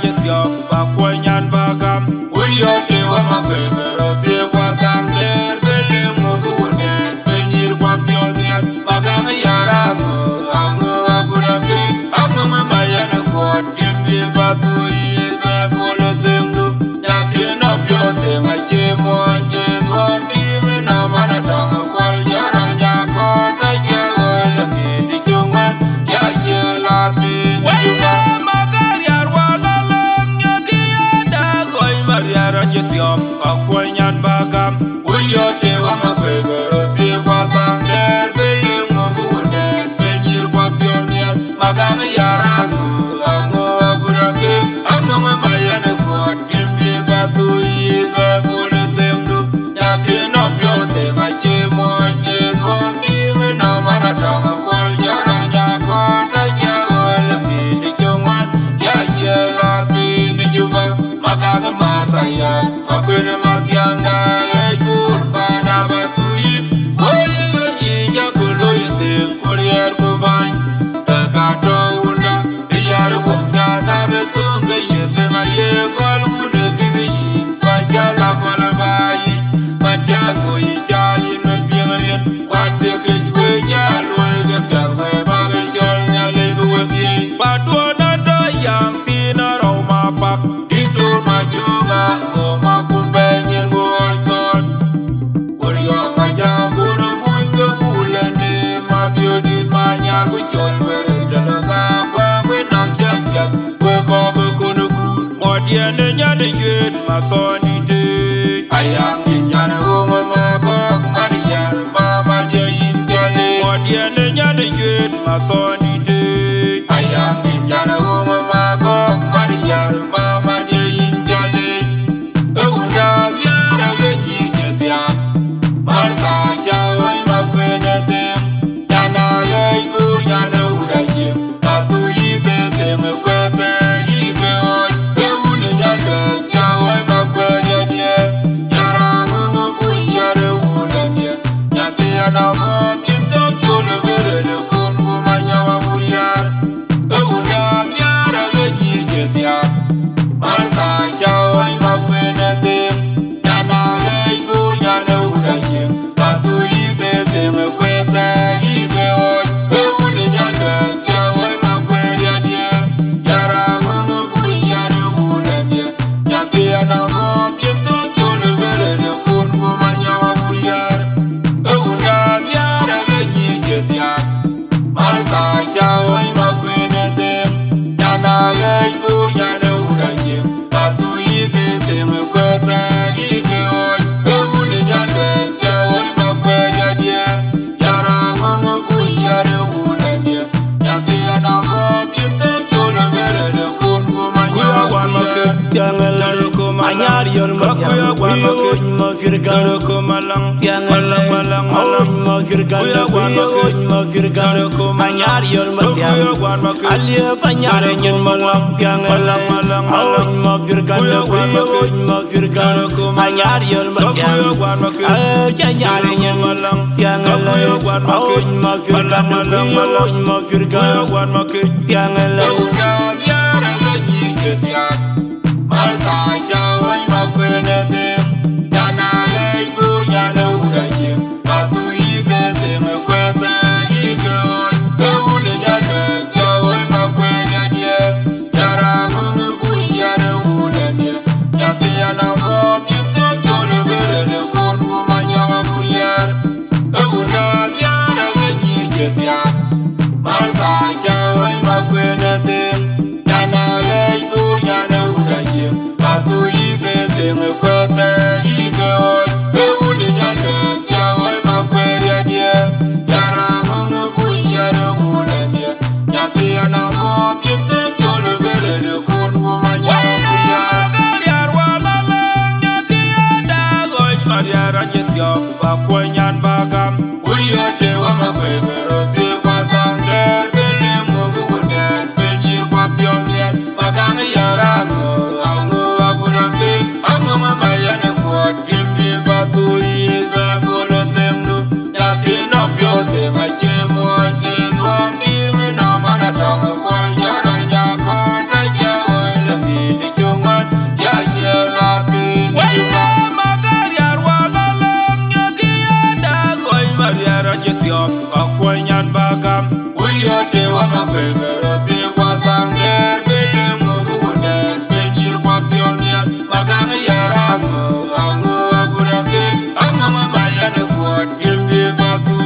jethio ba kwanyan bagam Uyo te wa makwebe rote kwa kanger bele mungu wone penyir kwa pionir bagam yarangu angu agurake angu mamayana kwa dimbi batu ibe pole temdu nyati no piote ngache mwanje ngombi na mana tonga kwa yarang jako taje oelangi di chungan ya jelabi jethio ba kwanyan bagam Uyo te wa makwebe rote kwa kanger bele mungu wone penyir kwa pionir bagam yarangu angu agurake angu mamayana kwa dimbi batu ibe pole temdu nyati no piote ngache mwanje ngombi na mana tonga kwa yarang jako taje oelangi di chungan ya jelabi di juba magaga mataya makwene matianga ejur pada batui oye ya kulo yete kurier kubany kakato unda yar wonga na betunga yete na ye kol une tigi pajala kol bayi pajango yali na biengen kwate kejwe jalo ga garwe baga jol nyale duwati badona do yang tina roma pak itu majuga ngoma kumbenyen boyton Uryo majaguru bunga ulende mabiodi manyar kuchol bere dalaga kwa wenang chak kwe kobe kunuku modiene nyane yet mathoni de ayang inyane uma mabok mariyar mama jayin jale modiene nyane yet mathoni de ayang inyane uma mabok mariyar mama jayin jale Euna yara genyi jetia Marta jawai makwene tem Yana leibu yana urajim Atu ize tem kwete ibe oi Euna nyane jawai makwene die Yara ngungu buyare unenye Nyati yana mo binto chule verele kungu manyawa buyar Euna yara genyi jetia Marta jawai makwene tem Yana leibu yana urajim Atu ize tem kwete ibe oi Euni nyane jawai makwene die Yara ngungu buyare unenye Nyati yana mo binto chule verele kungu manyawa buyar Euna yara genyi jetia Marta jawai makwene tem Yana leibu yana urajim Atu ize tem kwete ibe oi Euni nyane jawai makwene die Yara ngungu buyare unenye Nyati yana mo binto chule verele kungu kuya wan manyawa make buyar tiangala ko Anyar yon kuya wan make ma firgan ko malang malang malang ma firgan kuya wan make ma firgan anyar yon ma kuya wan make aliya panyar nyen malang malang malang ma firgan kuya wan make ma firgan anyar yon ma kuya wan make anyar nyen malang kuya wan make ma firgan ma firgan kuya wan make Euna yara genyi jetia Marta jawai makwene tem Yana leibu yana urajim Atu ize tem kwete ibe oi Euni nyane jawai makwene die Yara ngungu buyare unenye Nyati yana mo binto chole verele kungu manyawa buyar Euna yara genyi jetia Marta jawai makwene tem Yana leibu yana urajim Atu ize tem kwete ibe oi Euni nyane jawai makwene die Yara ngungu buyare unenye Nyati yana mo binto chole verele kungu manyawa buyar kwanyan bagam Uyo te wa makwebe rote kwa kanger bele mungu wone penyir kwa pionir Bagam yarangu angu agurake Angu mamayane kwa dimbi batu ibe pole temdu Nyati no piote ngache mwanje ngombi na mana tonga kwa yarang jako taje oelangi liara jetiop akwanyan bagam. We are the one of paper, the Watang there, Billy Mugunet, Benjir Papionia, Magana Yarango, Ango Agurake, Angama Mayana Quad, give me back to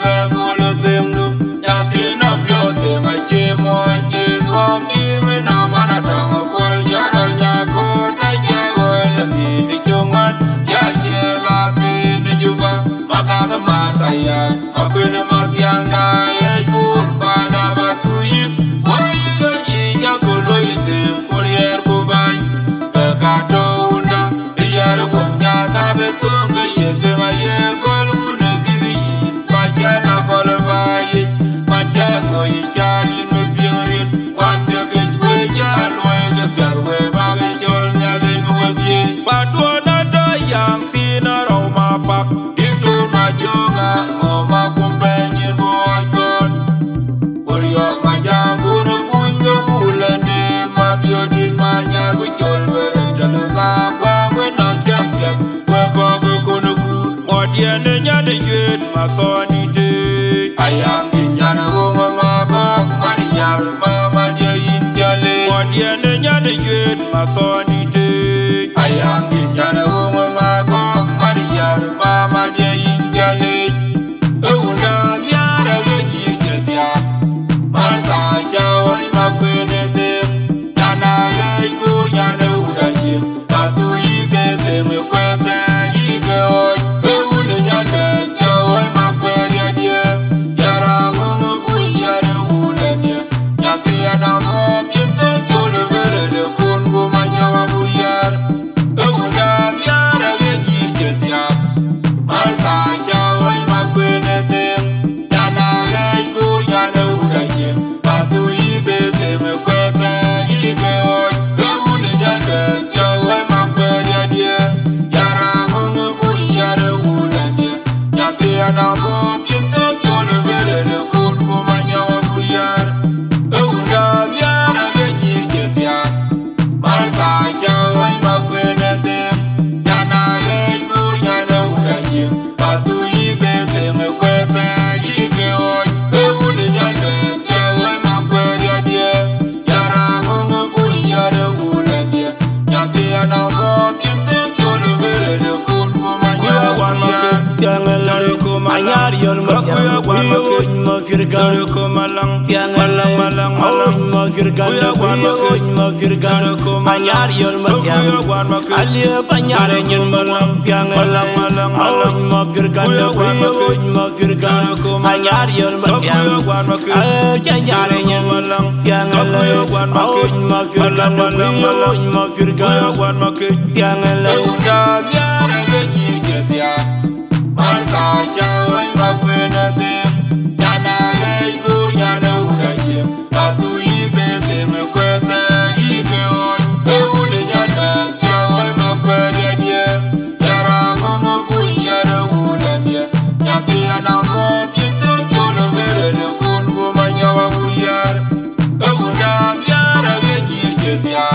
the Bolotemdu, Yatin of your thing, I came on, gave one even now, Manatang, Paul Yaran Yako, Tajago, and the Jungan, Yajela, the Juba, Magana Mataya, Apina Matianga. Mathoni day. I am in Yana Mama, Maria, Mama, in Jale. What the end in Yana good, Mathoni day. I am in Yana Mama, Maria, Mama, in Jale. Oh, now, Yara, get ya. Martha, Joy, my queen, Yana, go, Yana, would I give? But to eat them, the quarter, you go. Yeah.